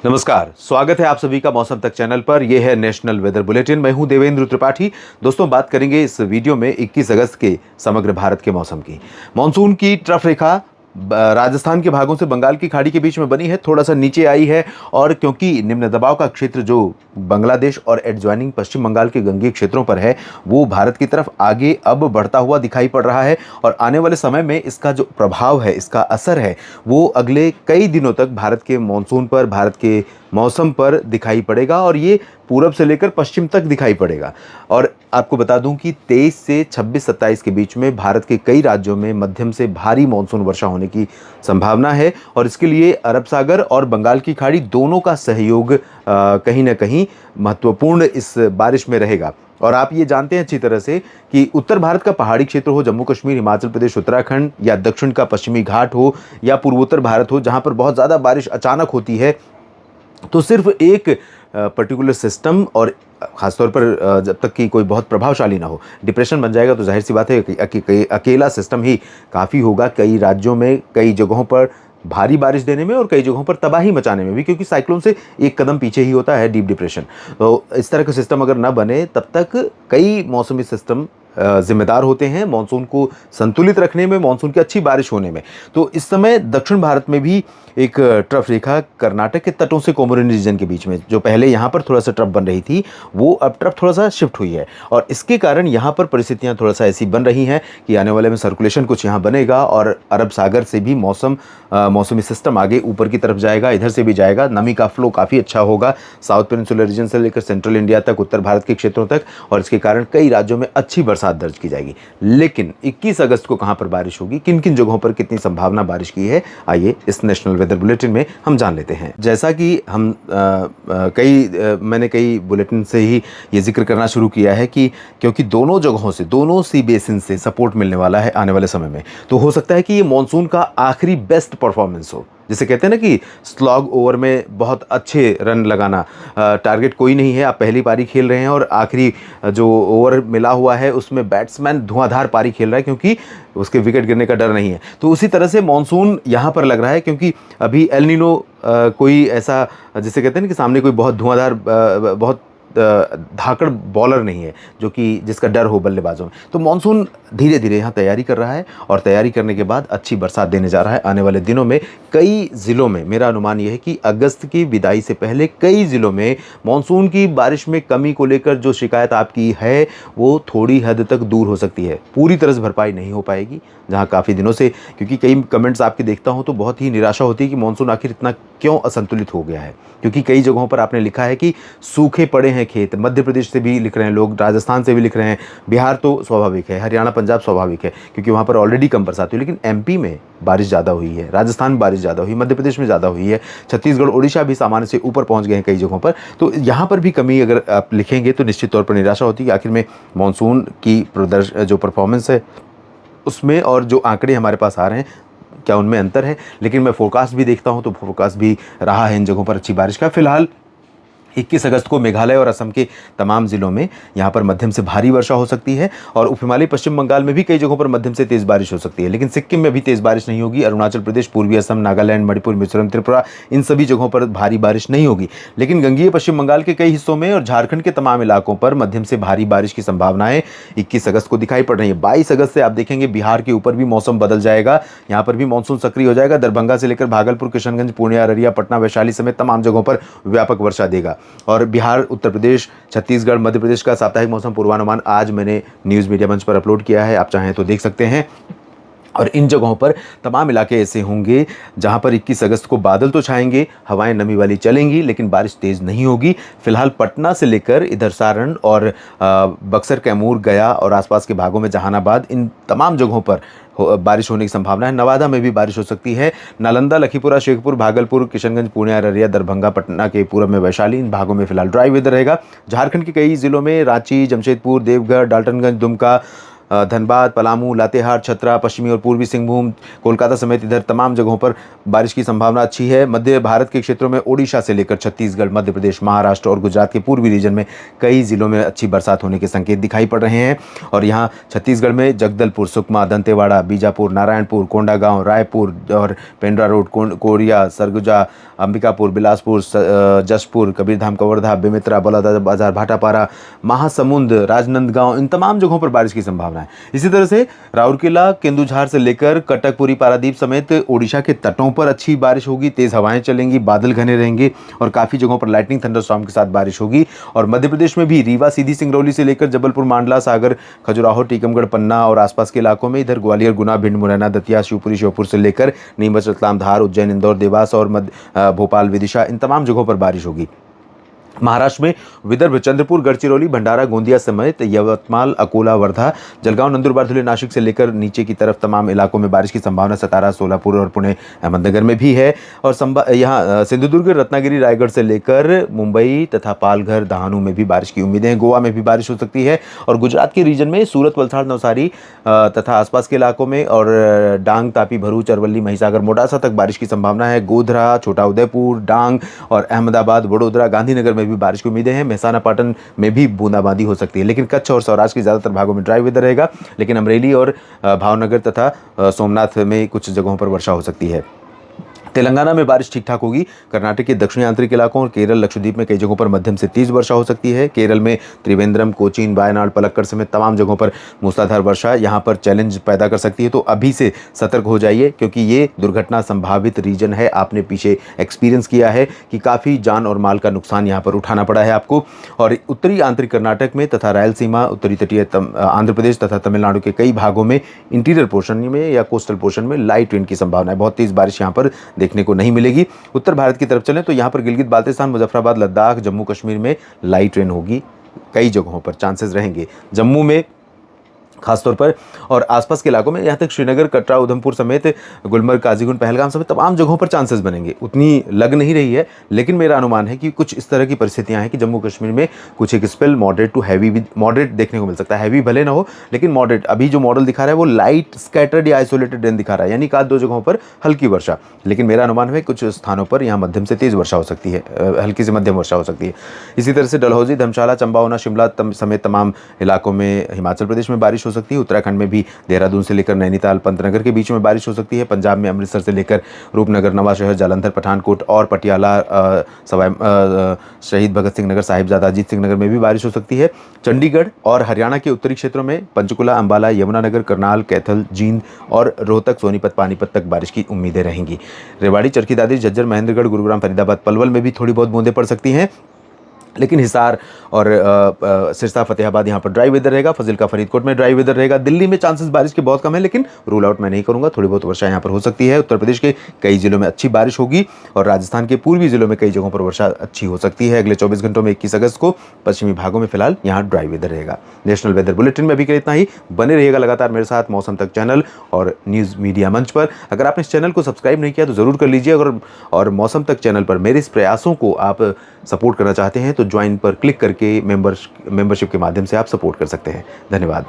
नमस्कार, स्वागत है आप सभी का मौसम तक चैनल पर। यह है नेशनल वेदर बुलेटिन। मैं हूं देवेंद्र त्रिपाठी। दोस्तों, बात करेंगे इस वीडियो में 21 अगस्त के समग्र भारत के मौसम की। मानसून की ट्रफ रेखा राजस्थान के भागों से बंगाल की खाड़ी के बीच में बनी है, थोड़ा सा नीचे आई है। और क्योंकि निम्न दबाव का क्षेत्र जो बांग्लादेश और एडजॉइनिंग पश्चिम बंगाल के गंगीय क्षेत्रों पर है, वो भारत की तरफ आगे अब बढ़ता हुआ दिखाई पड़ रहा है। और आने वाले समय में इसका जो प्रभाव है, इसका असर है, वो अगले कई दिनों तक भारत के मानसून पर, भारत के मौसम पर दिखाई पड़ेगा। और ये पूरब से लेकर पश्चिम तक दिखाई पड़ेगा। और आपको बता दूं कि 23 से 26-27 के बीच में भारत के कई राज्यों में मध्यम से भारी मानसून वर्षा होने की संभावना है। और इसके लिए अरब सागर और बंगाल की खाड़ी दोनों का सहयोग कहीं ना कहीं महत्वपूर्ण इस बारिश में रहेगा। और आप ये जानते हैं अच्छी तरह से कि उत्तर भारत का पहाड़ी क्षेत्र हो, जम्मू कश्मीर, हिमाचल प्रदेश, उत्तराखंड, या दक्षिण का पश्चिमी घाट हो, या पूर्वोत्तर भारत हो, जहां पर बहुत ज़्यादा बारिश अचानक होती है, तो सिर्फ एक पर्टिकुलर सिस्टम, और ख़ासतौर पर जब तक कि कोई बहुत प्रभावशाली ना हो, डिप्रेशन बन जाएगा तो जाहिर सी बात है कि अकेला सिस्टम ही काफ़ी होगा कई राज्यों में, कई जगहों पर भारी बारिश देने में और कई जगहों पर तबाही मचाने में भी, क्योंकि साइक्लोन से एक कदम पीछे ही होता है डीप डिप्रेशन। तो इस तरह का सिस्टम अगर ना बने, तब तक कई मौसमी सिस्टम जिम्मेदार होते हैं मानसून को संतुलित रखने में, मानसून की अच्छी बारिश होने में। तो इस समय दक्षिण भारत में भी एक ट्रफ रेखा कर्नाटक के तटों से कोमोरिन रीजन के बीच में, जो पहले यहाँ पर थोड़ा सा ट्रफ बन रही थी, वो अब ट्रफ थोड़ा सा शिफ्ट हुई है। और इसके कारण यहाँ पर परिस्थितियाँ थोड़ा सा ऐसी बन रही हैं कि आने वाले में सर्कुलेशन कुछ यहाँ बनेगा और अरब सागर से भी मौसमी सिस्टम आगे ऊपर की तरफ जाएगा, इधर से भी जाएगा। नमी का फ्लो काफ़ी अच्छा होगा साउथ पेनिनसुलर रीजन से लेकर सेंट्रल इंडिया तक, उत्तर भारत के क्षेत्रों तक। और इसके कारण कई राज्यों में अच्छी बरसात दर्ज की जाएगी। लेकिन 21 अगस्त को कहां पर बारिश होगी, किन किन जगहों पर कितनी संभावना बारिश की है, आइए इस नेशनल वेदर बुलेटिन में हम जान लेते हैं। जैसा कि मैंने कई बुलेटिन से ही ये जिक्र करना शुरू किया है कि क्योंकि दोनों जगहों से, दोनों सी बेसिन से सपोर्ट मिलने वाला है आने वाले समय में, तो हो सकता है कि ये मानसून का आखिरी बेस्ट परफॉर्मेंस हो। जिसे कहते हैं ना कि स्लॉग ओवर में बहुत अच्छे रन लगाना, टारगेट कोई नहीं है, आप पहली पारी खेल रहे हैं और आखिरी जो ओवर मिला हुआ है उसमें बैट्समैन धुआंधार पारी खेल रहा है, क्योंकि उसके विकेट गिरने का डर नहीं है। तो उसी तरह से मानसून यहाँ पर लग रहा है, क्योंकि अभी एल नीनो कोई ऐसा, जिसे कहते हैं ना कि सामने कोई बहुत धुआंधार, बहुत धाकड़ बॉलर नहीं है जो कि जिसका डर हो बल्लेबाजों में। तो मानसून धीरे धीरे यहाँ तैयारी कर रहा है, और तैयारी करने के बाद अच्छी बरसात देने जा रहा है आने वाले दिनों में। कई ज़िलों में मेरा अनुमान यह है कि अगस्त की विदाई से पहले कई ज़िलों में मानसून की बारिश में कमी को लेकर जो शिकायत आपकी है, वो थोड़ी हद तक दूर हो सकती है। पूरी तरह से भरपाई नहीं हो पाएगी, जहाँ काफ़ी दिनों से, क्योंकि कई कमेंट्स आपके देखता हूँ तो बहुत ही निराशा होती है कि मानसून आखिर इतना क्यों असंतुलित हो गया है। क्योंकि कई जगहों पर आपने लिखा है कि सूखे पड़े हैं खेत। मध्य प्रदेश से भी लिख रहे हैं लोग, राजस्थान से भी लिख रहे हैं, बिहार तो स्वाभाविक है, हरियाणा पंजाब स्वाभाविक है क्योंकि वहाँ पर ऑलरेडी कम बरसात हुई। लेकिन एमपी में बारिश ज़्यादा हुई है, राजस्थान में बारिश ज़्यादा हुई, मध्य प्रदेश में ज़्यादा हुई है, छत्तीसगढ़ उड़ीसा भी सामान्य से ऊपर पहुँच गए हैं कई जगहों पर। तो यहाँ पर भी कमी अगर आप लिखेंगे तो निश्चित तौर पर निराशा होती है कि आखिर में मानसून की जो परफॉर्मेंस है उसमें और जो आंकड़े हमारे पास आ रहे हैं, क्या उनमें अंतर है। लेकिन मैं फोरकास्ट भी देखता हूं तो फोरकास्ट भी रहा है इन जगहों पर अच्छी बारिश का। फिलहाल 21 अगस्त को मेघालय और असम के तमाम जिलों में यहाँ पर मध्यम से भारी वर्षा हो सकती है, और उप हिमालय पश्चिम बंगाल में भी कई जगहों पर मध्यम से तेज़ बारिश हो सकती है। लेकिन सिक्किम में भी तेज़ बारिश नहीं होगी। अरुणाचल प्रदेश, पूर्वी असम, नागालैंड, मणिपुर, मिजोरम, त्रिपुरा, इन सभी जगहों पर भारी बारिश नहीं होगी। लेकिन गंगीय पश्चिम बंगाल के कई हिस्सों में और झारखंड के तमाम इलाकों पर मध्यम से भारी बारिश की संभावनाएं 21 अगस्त को दिखाई पड़ रही है। 22 अगस्त से आप देखेंगे बिहार के ऊपर भी मौसम बदल जाएगा, यहाँ पर भी मानसून सक्रिय हो जाएगा। दरभंगा से लेकर भागलपुर, किशनगंज, पूर्णिया, अररिया, पटना, वैशाली समेत तमाम जगहों पर व्यापक वर्षा देगा। और बिहार, उत्तर प्रदेश, छत्तीसगढ़, मध्य प्रदेश का साप्ताहिक मौसम पूर्वानुमान आज मैंने न्यूज़ मीडिया मंच पर अपलोड किया है, आप चाहें तो देख सकते हैं। और इन जगहों पर तमाम इलाके ऐसे होंगे जहां पर 21 अगस्त को बादल तो छाएंगे, हवाएं नमी वाली चलेंगी, लेकिन बारिश तेज़ नहीं होगी। फिलहाल पटना से लेकर इधर सारण और बक्सर, कैमूर, गया और आसपास के भागों में जहानाबाद, इन तमाम जगहों पर बारिश होने की संभावना है। नवादा में भी बारिश हो सकती है। नालंदा, लखीपुरा, शेखपुर, भागलपुर, किशनगंज, पूर्णिया, अररिया, दरभंगा, पटना के पूरब में वैशाली, इन भागों में फिलहाल ड्राई वेदर रहेगा। झारखंड के कई जिलों में रांची, जमशेदपुर, देवघर, डाल्टनगंज, दुमका, धनबाद, पलामू, लातेहार, छतरा, पश्चिमी और पूर्वी सिंहभूम, कोलकाता समेत इधर तमाम जगहों पर बारिश की संभावना अच्छी है। मध्य भारत के क्षेत्रों में ओडिशा से लेकर छत्तीसगढ़, मध्य प्रदेश, महाराष्ट्र और गुजरात के पूर्वी रीजन में कई जिलों में अच्छी बरसात होने के संकेत दिखाई पड़ रहे हैं। और यहाँ छत्तीसगढ़ में जगदलपुर, सुकमा, दंतेवाड़ा, बीजापुर, नारायणपुर, कोंडागांव, रायपुर और पेंड्रा रोड, कोरिया, सरगुजा, अंबिकापुर, बिलासपुर, जशपुर, कबीरधाम, कवर्धा, बेमेतरा, बलौदाबाजार, भाटापारा, महासमुंद, राजनांदगांव, इन तमाम जगहों पर बारिश की संभावना है। इसी तरह से राउरकेला, केंदुझार से लेकर कटकपुरी, पारादीप समेत ओडिशा के तटों पर अच्छी बारिश होगी, तेज हवाएं चलेंगी, बादल घने रहेंगे और काफ़ी जगहों पर लाइटनिंग थंडरस्टॉर्म के साथ बारिश होगी। और मध्य प्रदेश में भी रीवा, सीधी, सिंगरौली से लेकर जबलपुर, मांडला, सागर, खजुराहो, टीकमगढ़, पन्ना और आसपास के इलाकों में, इधर ग्वालियर, गुना, भिंड, मुरैना, दतिया, शिवपुरी, श्योपुर से लेकर नीमच, रतलाम, धार, उज्जैन, इंदौर, देवास और भोपाल, विदिशा, इन तमाम जगहों पर बारिश होगी। महाराष्ट्र में विदर्भ, चंद्रपुर, गढ़चिरौली, भंडारा, गोंदिया समेत यवतमाल, अकोला, वर्धा, जलगांव, नंदुरबार, धुले, नासिक से लेकर नीचे की तरफ तमाम इलाकों में बारिश की संभावना सतारा, सोलापुर और पुणे, अहमदनगर में भी है। और यहाँ सिंधुदुर्ग, रत्नागिरी, रायगढ़ से लेकर मुंबई तथा पालघर, दहानू में भी बारिश की उम्मीदें हैं। गोवा में भी बारिश हो सकती है और गुजरात के रीजन में सूरत, वलसाड़, नवसारी तथा आसपास के इलाकों में और डांग, तापी, भरूच, अरवली, महिसागर, मोडासा तक बारिश की संभावना है। गोधरा, छोटा उदयपुर, डांग और अहमदाबाद, वडोदरा, गांधीनगर में भी बारिश की उम्मीदें हैं। मेहसाना, पाटन में भी बूंदाबांदी हो सकती है। लेकिन कच्छ और सौराष्ट्र के ज़्यादातर भागों में ड्राई वेदर रहेगा। लेकिन अमरेली और भावनगर तथा सोमनाथ में कुछ जगहों पर वर्षा हो सकती है। तेलंगाना में बारिश ठीक ठाक होगी। कर्नाटक के दक्षिणी आंतरिक इलाकों और केरल, लक्षद्वीप में कई जगहों पर मध्यम से तेज वर्षा हो सकती है। केरल में त्रिवेंद्रम, कोचीन, वायनाड, पलक्कड़ समेत तमाम जगहों पर मूसलाधार वर्षा यहां पर चैलेंज पैदा कर सकती है। तो अभी से सतर्क हो जाइए क्योंकि ये दुर्घटना संभावित रीजन है। आपने पीछे एक्सपीरियंस किया है कि काफ़ी जान और माल का नुकसान यहाँ पर उठाना पड़ा है आपको। और उत्तरी आंतरिक कर्नाटक में तथा रायलसीमा, उत्तरी तटीय आंध्र प्रदेश तथा तमिलनाडु के कई भागों में, इंटीरियर पोर्शन में या कोस्टल पोर्शन में लाइट विंड की संभावना है। बहुत तेज बारिश यहाँ पर देखने को नहीं मिलेगी। उत्तर भारत की तरफ चलें तो यहाँ पर गिलगित बाल्टिस्तान, मुजफ्फराबाद, लद्दाख, जम्मू कश्मीर में लाइट रेन होगी। कई जगहों पर चांसेस रहेंगे, जम्मू में खासतौर पर और आसपास के इलाकों में, यहाँ तक श्रीनगर, कटरा, उधमपुर समेत गुलमर्ग, काजीगुंड, पहलगाम समेत तमाम जगहों पर चांसेस बनेंगे। उतनी लग नहीं रही है लेकिन मेरा अनुमान है कि कुछ इस तरह की परिस्थितियां हैं कि जम्मू कश्मीर में कुछ एक spell moderate to heavy with moderate देखने को मिल सकता है। हैवी भले ना हो लेकिन मॉडरेट। अभी जो मॉडल दिखा रहा है वो लाइट स्कैटर्ड या आइसोलेटेड रेन दिखा रहा है, यानी एक आध दो जगहों पर हल्की वर्षा। लेकिन मेरा अनुमान है कुछ स्थानों पर यहाँ मध्यम से तेज वर्षा हो सकती है, हल्की से मध्यम वर्षा हो सकती है। इसी तरह से डलहौजी, धर्मशाला, चंबा, ऊना, शिमला समेत तमाम इलाकों में हिमाचल प्रदेश में बारिश हो सकती है। उत्तराखंड में भी देहरादून से लेकर नैनीताल, पंतनगर के बीच में बारिश हो सकती है। पंजाब में अमृतसर से लेकर रूपनगर, नवाशहर, जालंधर, पठानकोट और पटियाला, शहीद भगत सिंह नगर, साहिबजादा अजीत सिंह नगर में भी बारिश हो सकती है। चंडीगढ़ और हरियाणा के उत्तरी क्षेत्रों में पंचकुला, अंबाला, यमुनानगर, करनाल, कैथल, जींद और रोहतक, सोनीपत, पानीपत तक बारिश की उम्मीदें रहेंगी। रेवाड़ी, चरखी दादरी, झज्जर, महेंद्रगढ़, गुरुग्राम, फरीदाबाद, पलवल में भी थोड़ी बहुत बूंदें पड़ सकती हैं। लेकिन हिसार और सिरसा, फतेहाबाद यहाँ पर ड्राई वेदर रहेगा। फजिल्का, फरीदकोट में ड्राई वेदर रहेगा। दिल्ली में चांसेस बारिश के बहुत कम है लेकिन रूल आउट मैं नहीं करूंगा, थोड़ी बहुत वर्षा यहाँ पर हो सकती है। उत्तर प्रदेश के कई जिलों में अच्छी बारिश होगी और राजस्थान के पूर्वी जिलों में कई जगहों पर वर्षा अच्छी हो सकती है। अगले 24 घंटों में 21 अगस्त को पश्चिमी भागों में फिलहाल यहाँ ड्राई वेदर रहेगा। नेशनल वेदर बुलेटिन में अभी के इतना ही। बने रहिएगा लगातार मेरे साथ मौसम तक चैनल और न्यूज़ मीडिया मंच पर। अगर आपने इस चैनल को सब्सक्राइब नहीं किया तो ज़रूर कर लीजिए। और मौसम तक चैनल पर मेरे इस प्रयासों को आप सपोर्ट करना चाहते हैं तो ज्वाइन पर क्लिक करके मेंबरशिप के माध्यम से आप सपोर्ट कर सकते हैं। धन्यवाद।